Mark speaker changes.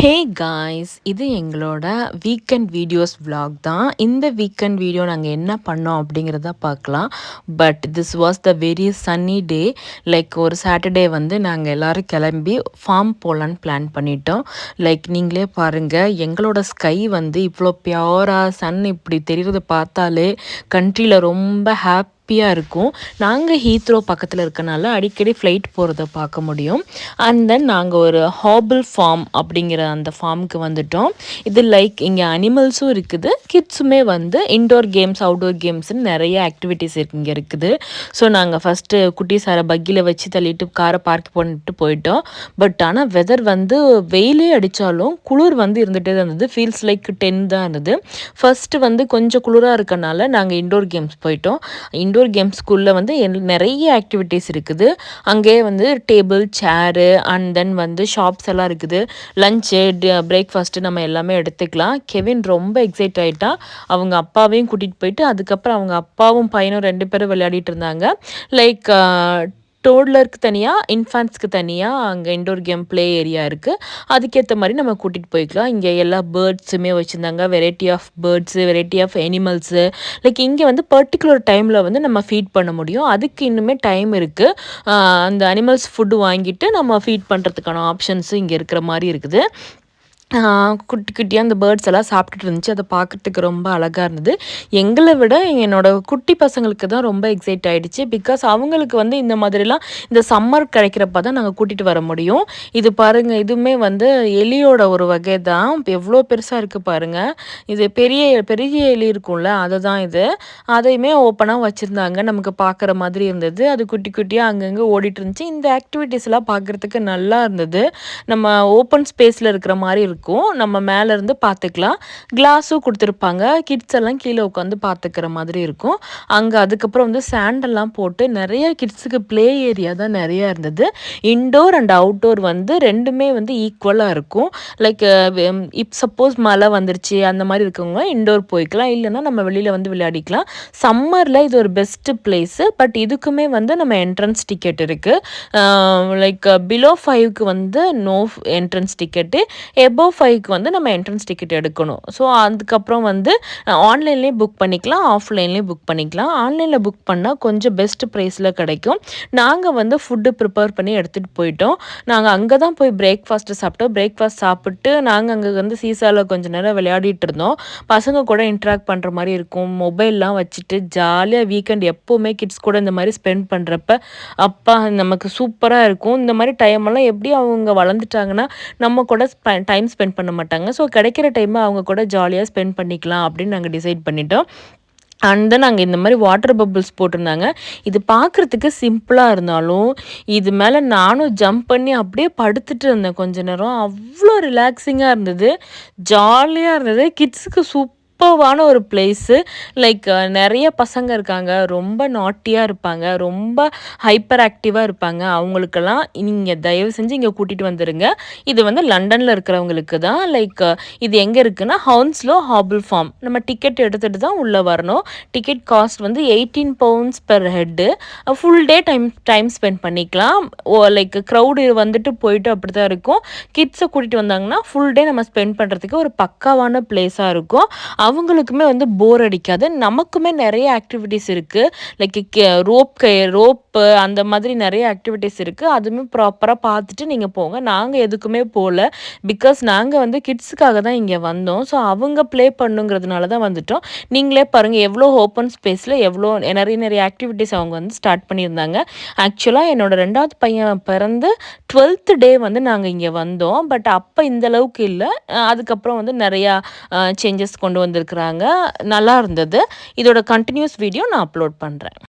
Speaker 1: Hey guys, இது எங்களோட weekend videos vlog தான். இந்த வீக்கெண்ட் வீடியோ நாங்கள் என்ன பண்ணோம் அப்படிங்கிறத பார்க்கலாம். But this was the very sunny day. Like ஒரு சாட்டர்டே வந்து நாங்கள் எல்லோரும் கிளம்பி ஃபார்ம் போகலான்னு பிளான் பண்ணிட்டோம். லைக் நீங்களே பாருங்கள், எங்களோட ஸ்கை வந்து இவ்வளோ பியூராக சன் இப்படி தெரிகிறத பார்த்தாலே கண்ட்ரியில் ரொம்ப ஹாப்பியாக இருக்கும். நாங்கள் ஹீத்ரோ பக்கத்தில் இருக்கனால அடிக்கடி ஃப்ளைட் போகிறத பார்க்க முடியும். அண்ட் தென் நாங்கள் ஒரு ஹாபிள் ஃபார்ம் அப்படிங்கிற அந்த ஃபார்முக்கு வந்துட்டோம். இது லைக் இங்கே அனிமல்ஸும் இருக்குது, கிட்ஸுமே வந்து இன்டோர் கேம்ஸ் அவுட்டோர் கேம்ஸ்ன்னு நிறைய ஆக்டிவிட்டீஸ் இங்கே இருக்குது. ஸோ நாங்கள் ஃபஸ்ட்டு குட்டி சாரை பக்கியில் வச்சு தள்ளிட்டு காரை பார்க் பண்ணிட்டு போயிட்டோம். பட் ஆனால் வெதர் வந்து வெயிலே அடித்தாலும் குளிர் வந்து இருந்துகிட்டே தான் இருந்தது. ஃபீல்ஸ் லைக் 10 தான் இருந்தது. ஃபஸ்ட்டு வந்து கொஞ்சம் குளிராக இருக்கனால நாங்கள் இன்டோர் கேம்ஸ் போயிட்டோம். இன்டோர் கேம்ஸ் ஸ்கூலில் வந்து நிறைய ஆக்டிவிட்டீஸ் இருக்குது. அங்கேயே வந்து டேபிள் சேரு அண்ட் தென் வந்து ஷாப்ஸ் எல்லாம் இருக்குது. லஞ்சு பிரேக்ஃபாஸ்ட்டு நம்ம எல்லாமே எடுத்துக்கலாம். கெவின் ரொம்ப எக்ஸைட் ஆகிட்டான். அவங்க அப்பாவையும் கூட்டிகிட்டு போயிட்டு அதுக்கப்புறம் அவங்க அப்பாவும் பையனும் 2 பேரும் விளையாடிட்டு இருந்தாங்க. லைக் டோட்லருக்கு தனியாக இன்ஃபேன்ட்ஸ்க்கு தனியாக அங்கே இன்டோர் கேம் ப்ளே ஏரியா இருக்குது. அதுக்கேற்ற மாதிரி நம்ம கூட்டிகிட்டு போய்க்கலாம். இங்கே எல்லா பேர்ட்ஸுமே வச்சுருந்தாங்க, variety of birds, variety of animals. Like இங்கே வந்து பர்டிகுலர் டைமில் வந்து நம்ம ஃபீட் பண்ண முடியும். அதுக்கு இன்னுமே டைம் இருக்குது. அந்த அனிமல்ஸ் ஃபுட்டு வாங்கிட்டு நம்ம ஃபீட் பண்ணுறதுக்கான ஆப்ஷன்ஸும் இங்கே இருக்கிற மாதிரி இருக்குது. குட்டி குட்டியாக அந்த பேர்ட்ஸ் எல்லாம் சாப்பிட்டுட்டு இருந்துச்சு. அதை பார்க்குறதுக்கு ரொம்ப அழகாக இருந்தது. எங்களை விட என்னோடய குட்டி பசங்களுக்கு தான் ரொம்ப எக்ஸைட் ஆகிடுச்சு. பிகாஸ் அவங்களுக்கு வந்து இந்த மாதிரிலாம் இந்த சம்மர் கிடைக்கிறப்ப தான் நாங்கள் கூட்டிகிட்டு வர முடியும். இது பாருங்கள், இதுவுமே வந்து எலியோட ஒரு வகை தான். எவ்வளோ பெருசாக இருக்குது பாருங்கள். இது பெரிய பெரிய எலி இருக்கும்ல, அதை தான் இது. அதையுமே ஓப்பனாக வச்சுருந்தாங்க, நமக்கு பார்க்குற மாதிரி இருந்தது. அது குட்டி குட்டியாக அங்கங்கே ஓடிட்டு இருந்துச்சு. இந்த ஆக்டிவிட்டீஸ்லாம் பார்க்குறதுக்கு நல்லா இருந்தது. நம்ம ஓப்பன் ஸ்பேஸில் இருக்கிற மாதிரி இருக்கும். நம்ம மேலே இருந்து பார்த்துக்கலாம். கிளாஸும் கொடுத்துருப்பாங்க. கிட்ஸ் எல்லாம் கீழே உட்காந்து பார்த்துக்கிற மாதிரி இருக்கும். அங்கே அதுக்கப்புறம் வந்து சாண்டெல்லாம் போட்டு நிறைய கிட்ஸுக்கு ப்ளே ஏரியா தான் நிறையா இருந்தது. இன்டோர் அண்ட் அவுட்டோர் வந்து ரெண்டுமே வந்து ஈக்குவலாக இருக்கும். லைக் சப்போஸ் மழை வந்துருச்சு அந்த மாதிரி இருக்கவங்க இன்டோர் போய்க்கலாம், இல்லைன்னா நம்ம வெளியில் வந்து விளையாடிக்கலாம். சம்மரில் இது ஒரு பெஸ்ட்டு பிளேஸு. பட் இதுக்குமே வந்து நம்ம என்ட்ரன்ஸ் டிக்கெட் இருக்குது. லைக் பிலோ 5க்கு வந்து நோ என்ட்ரன்ஸ் டிக்கெட்டு, எபோவ் 5க்கு வந்து நம்ம என்ட்ரன்ஸ் டிக்கெட் எடுக்கணும். ஸோ அதுக்கப்புறம் வந்து ஆன்லைன்லேயே புக் பண்ணிக்கலாம், ஆஃப்லைன்லேயும் புக் பண்ணிக்கலாம். ஆன்லைனில் புக் பண்ணால் கொஞ்சம் பெஸ்ட் ப்ரைஸில் கிடைக்கும். நாங்கள் வந்து ஃபுட்டு ப்ரிப்பேர் பண்ணி எடுத்துகிட்டு போயிட்டோம். நாங்கள் அங்கே தான் போய் பிரேக்ஃபாஸ்ட்டு சாப்பிட்டோம். பிரேக்ஃபாஸ்ட் சாப்பிட்டு நாங்கள் அங்கே வந்து சீசாவில் கொஞ்சம் நேரம் விளையாடிட்டு இருந்தோம். பசங்க கூட இன்ட்ராக்ட் பண்ணுற மாதிரி இருக்கும். மொபைல்லாம் வச்சுட்டு ஜாலியாக வீக்கெண்ட் எப்போவுமே கிட்ஸ் கூட இந்த மாதிரி ஸ்பெண்ட் பண்ணுறப்ப அப்பா நமக்கு சூப்பராக இருக்கும். இந்த மாதிரி டைமெல்லாம் எப்படி அவங்க வளர்ந்துட்டாங்கன்னா நம்ம கூட டைம் ஸ்பெண்ட் பண்ண மாட்டாங்க. ஸோ கிடைக்கிற டைமை அவங்க கூட ஜாலியாக ஸ்பெண்ட் பண்ணிக்கலாம் அப்படின்னு நாங்கள் டிசைட் பண்ணிட்டோம். அண்ட் தென் அங்கே இந்த மாதிரி வாட்டர் பபிள்ஸ் போட்டிருந்தாங்க. இது பார்க்குறதுக்கு சிம்பிளாக இருந்தாலும் இது மேலே நானும் ஜம்ப் பண்ணி அப்படியே படுத்துட்டு இருந்தேன் கொஞ்ச நேரம். அவ்வளோ ரிலாக்ஸிங்காக இருந்தது, ஜாலியாக இருந்தது. கிட்ஸுக்கு சூப்பர்வான ஒரு பிளேஸு. லைக் நிறைய பசங்க இருக்காங்க, ரொம்ப நாட்டியாக இருப்பாங்க, ரொம்ப ஹைப்பர் ஆக்டிவாக இருப்பாங்க. அவங்களுக்கெல்லாம் நீங்கள் தயவு செஞ்சு இங்கே கூட்டிகிட்டு வந்துடுங்க. இது வந்து லண்டனில் இருக்கிறவங்களுக்கு தான். லைக் இது எங்கே இருக்குன்னா ஹவுன்ஸ்லோ ஹாபிள் ஃபார்ம். நம்ம டிக்கெட் எடுத்துகிட்டு தான் உள்ளே வரணும். டிக்கெட் காஸ்ட் வந்து 18 pounds per head. Full day time spend பண்ணிக்கலாம். லைக் க்ரௌடு வந்துட்டு போயிட்டு அப்படி தான் இருக்கும். கிட்ஸை கூட்டிகிட்டு வந்தாங்கன்னா ஃபுல் டே நம்ம ஸ்பெண்ட் பண்ணுறதுக்கு ஒரு பக்காவான பிளேஸாக இருக்கும். அவங்களுக்குமே வந்து போர் அடிக்காது. நமக்குமே நிறைய ஆக்டிவிட்டீஸ் இருக்குது. லைக் ரோப்பு அந்த மாதிரி நிறைய ஆக்டிவிட்டீஸ் இருக்குது. அதுவுமே ப்ராப்பராக பார்த்துட்டு நீங்கள் போங்க. நாங்கள் எதுக்குமே போகல. பிகாஸ் நாங்கள் வந்து கிட்ஸுக்காக தான் இங்கே வந்தோம். ஸோ அவங்க ப்ளே பண்ணுங்கிறதுனால தான் வந்துட்டோம். நீங்களே பாருங்கள், எவ்வளோ ஓப்பன் ஸ்பேஸில் எவ்வளோ நிறைய ஆக்டிவிட்டீஸ் அவங்க வந்து ஸ்டார்ட் பண்ணியிருந்தாங்க. ஆக்சுவலாக என்னோட 2வது பையன் பிறந்து 12th டே வந்து நாங்கள் இங்கே வந்தோம். பட் அப்போ இந்த அளவுக்கு இல்லை. அதுக்கப்புறம் வந்து நிறையா சேஞ்சஸ் கொண்டு வந்திருக்கிறாங்க. நல்லா இருந்தது. இதோட கண்டினியூஸ் வீடியோ நான் அப்லோட் பண்ணுறேன்.